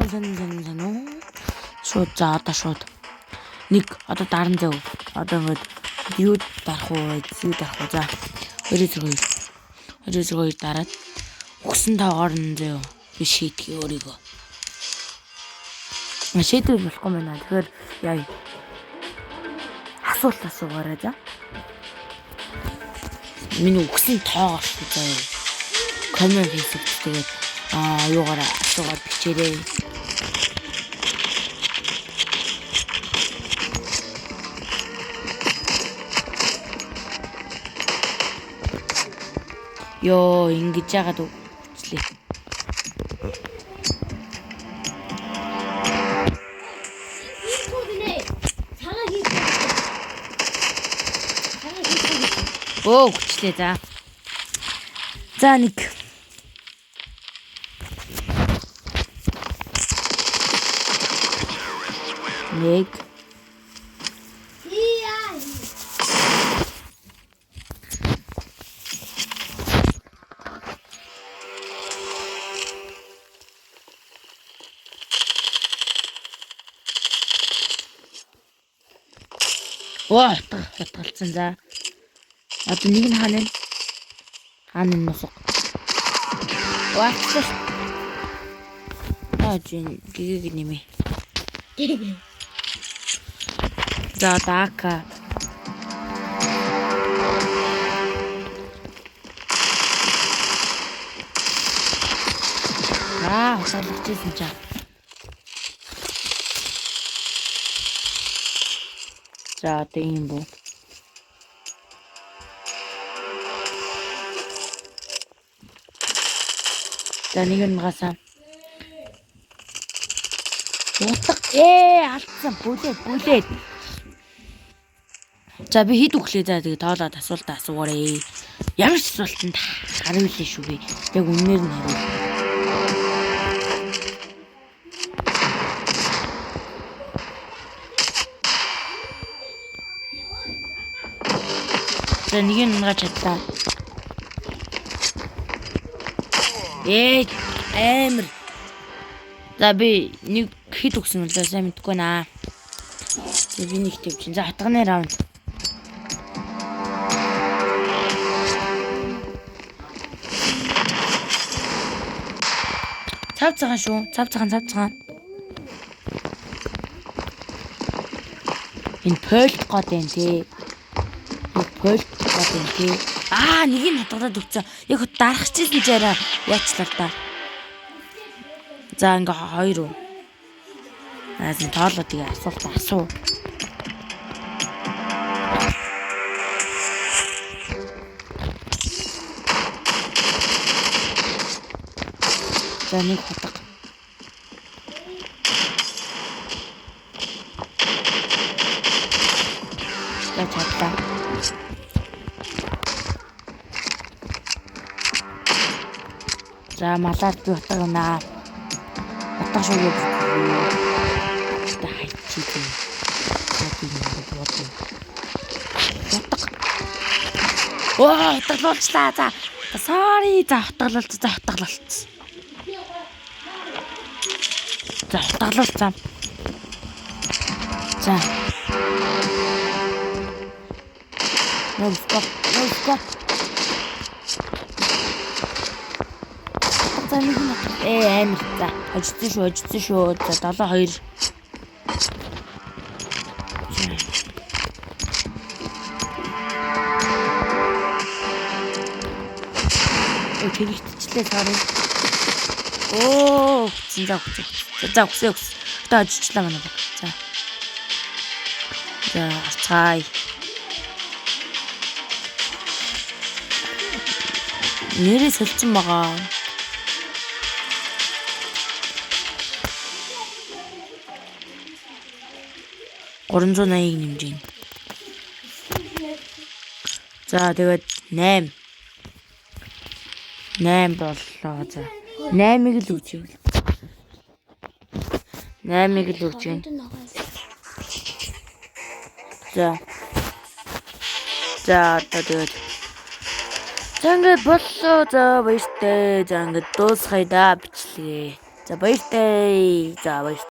Шууд за одоо шууд. Нэг одоо даран зав. Одоо ингээд юу дарах уу? Юу дарах уу? За. 202 дараад өгсөн тоогоор нь зав. Би шийдэх өөрийгөө. Шийдэл болохгүй байна. Тэгэхээр яа. Асуулт асуугаарай за. Миний өгсөн тоогоор шүү заяа. Коммент хийсэг тэгээд юугаар асуугаад бичээрэй. Ёо ингэж яагаад үчлээ. Үчлээ за. За нэг. Хатгалцсан за. Одоо нэг нь хаана вэ? Хаана нь мосго. Ваач. Жин гэг нэмээ. За дака. Салчихсан чаа. За тийм бо. За нэг нь гасаа. Утга алдсан бүлээд. За би хэд өглөө за тэгээ тоолоод асуултаа асуугаарай. Ямар ч асуултанд хариулъя шүү би. Яг үнээр нь хариул. За нэг нь унгаа чадлаа. Амир. За би нэг хэд өгсөн үлээ сайн мэдгүй наа. Би нэг тавьчин. За хатганы раунд. Цав цагаан шүү. Цав цагаан. Энэ польт гот юм тий. Нэг нь хатгаад өгсөн. Яг дарахчихсан чараа яачлаа та. За ингээ 2 уу. Азин тоолоо тэгээ асуу. За нэг хатга. За чадлаа. За малаар би утгана. Утга шүү юу. Та хайчих. Утгалуулчлаа. За. Sorry. За утгалуулсан. За утгалуулсан. За. Нөсгөө. Амир за хожицсон шүү. За 7-2. Тэгчихлээ сарын. За өгсөн. Та хожичлаа манай баг. За цай. Нэрээ солилцсон байгаа. $380 нэмжин. За тэгээд 8 боллоо. За 8-ыг л үгүй. 8-ыг л үгүй. За тэгээд за ингээд боллоо. За баяртай. За ингээд дуусгая да бичлээ. За баяртай. За баяртай.